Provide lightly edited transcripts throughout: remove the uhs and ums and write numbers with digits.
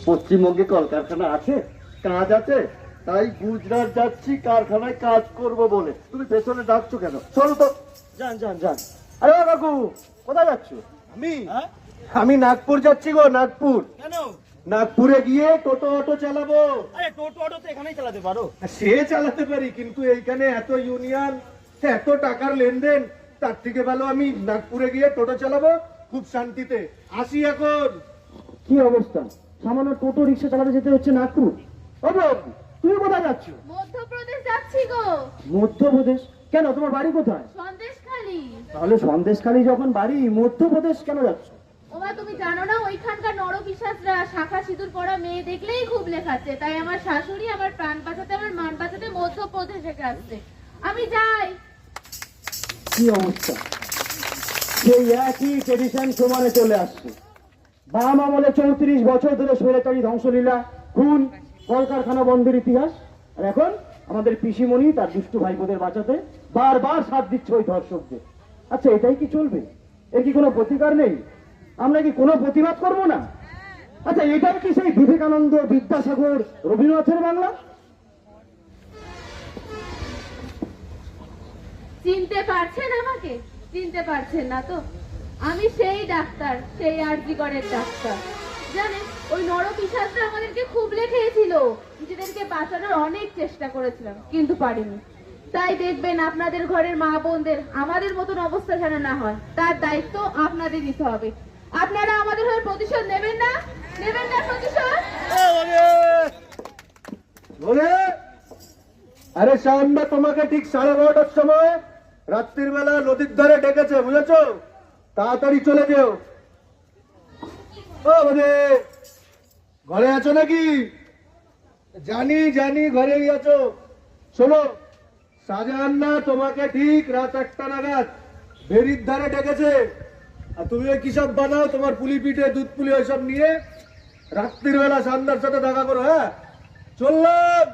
পশ্চিমবঙ্গে কলকারখানা আছে, কাজ আছে, তাই গুজরাট যাচ্ছি কারখানায় কাজ করব বলে। তুমি পেছনে ডাকছো কেন? চলো তো। যান যান যান। আরে ও কাকু, কোথায় যাচ্ছ? আমি নাগপুর যাচ্ছি গো, নাগপুর। কেন? নাগপুরে গিয়ে টোটো অটো চালাবো। আরে টোটো অটো তো এখানেই চালাতে পারো। সে চালাতে পারি, কিন্তু এইখানে এত ইউনিয়ন, এত টাকার লেনদেন, তার থেকে ভালো আমি নাগপুরে গিয়ে টোটো চালাবো খুব শান্তিতে। আসি এখন। কি অবস্থা, সামান্য টোটো রিক্সা চালাতে যেতে হচ্ছে নাগপুর। ও বাবু, তুমি কোথায় যাচ্ছ? মধ্যপ্রদেশ যাচ্ছি গো। মধ্যপ্রদেশ? কেন, তোমার বাড়ি কোথায়? সন্দেশখালি। তাহলে সন্দেশখালি যখন বাড়ি, মধ্যপ্রদেশ কেন যাচ্ছ? ওমা, তুমি জানো না ওইখানকার নরপিশাচরা শাখা সিঁদুর পরা মেয়ে দেখলেই খুব লেখাচ্ছে, তাই আমার শাশুড়ি আমার প্রাণ বাঁচাতে, আমার মান বাঁচাতে মধ্যপ্রদেশে আসছে। আমি যাই। কি অবস্থা, সেই একই ট্রেডিশন সমানে চলে আসছে। বাম আমলে 34 বছর ধরে স্বৈরাচারী ধ্বংসলীলা, খুন, কলকারখানা বন্ধের ইতিহাস, আর এখন আমাদের পিসিমণি তার দুষ্টু ভাইপোদের বাঁচাতে বারবার সাথ দিচ্ছে ওই ধর্ষকদের। আচ্ছা, এটাই কি চলবে? এর কি কোনো প্রতিকার নেই? আমরা কি কোনো প্রতিবাদ করব না? আচ্ছা, এটাই কি সেই বিবেকানন্দ, বিদ্যাসাগর, রবীন্দ্রনাথের বাংলা? চিনতে পারছেন আমাকে? চিনতে পারছেন না তো? আমি সেই ডাক্তার, সেই আরজিকরের ডাক্তার। জানেন, ওই নরপিশাচরা আমাদেরকে খুব লেখেছিল, নিজেদেরকে বাঁচানোর অনেক চেষ্টা করেছিলাম, কিন্তু পারিনি। তাই দেখবেন আপনাদের ঘরের মা বোনদের আমাদের মতন অবস্থা যেন না হয়, তার দায়িত্ব আপনাদের নিতে হবে। আপনারা আমাদের হয়ে প্রতিশোধ নেবেন না? নেবেন না প্রতিশোধ? আরে সামনে তোমাকে ঠিক 12:30টার সময় রাত্রির বেলা নদীর ধারে ডেকেছে, বুঝেছো? তাড়াতাড়ি চলে যেও। ও মানে ঘরে আছো নাকি? জানি জানি ঘরেই আছো। শোনো, শাহজাহান না তোমাকে ঠিক রাত 1টা নাগাদ ভেরির ধারে ডেকেছে, আর তুমি ওই কিসব বানাও, তোমার পুলি পিঠে, দুধ পুলি ওইসব নিয়ে রাত্রির বেলা সান্দার সাথে দেখা করো। হ্যাঁ, চললাম।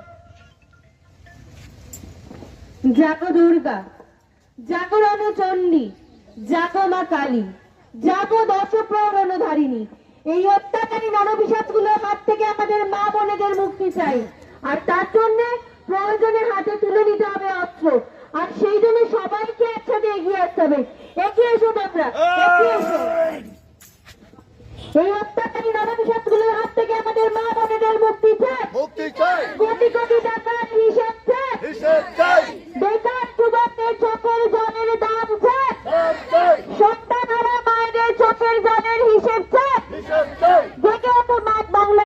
জাগো দুর্গা, জাগো রণচণ্ডী, জাগো মা কালী, জাগো দশপ্রহরণধারিণী। এই অত্যাচারী নরপিশাচগুলোর হাত থেকে আমাদের মা বোনেদের মুক্তি চাই, আর তার জন্য প্রয়োজনে হাতে তুলে নিতে হবে অস্ত্র, আর সেই জন্য সবাইকে একসাথে এগিয়ে আসতে হবে। এগিয়ে এসো তোমরা, এগিয়ে এসো। এই অত্যাচারী নরপিশাচগুলোর হাত থেকে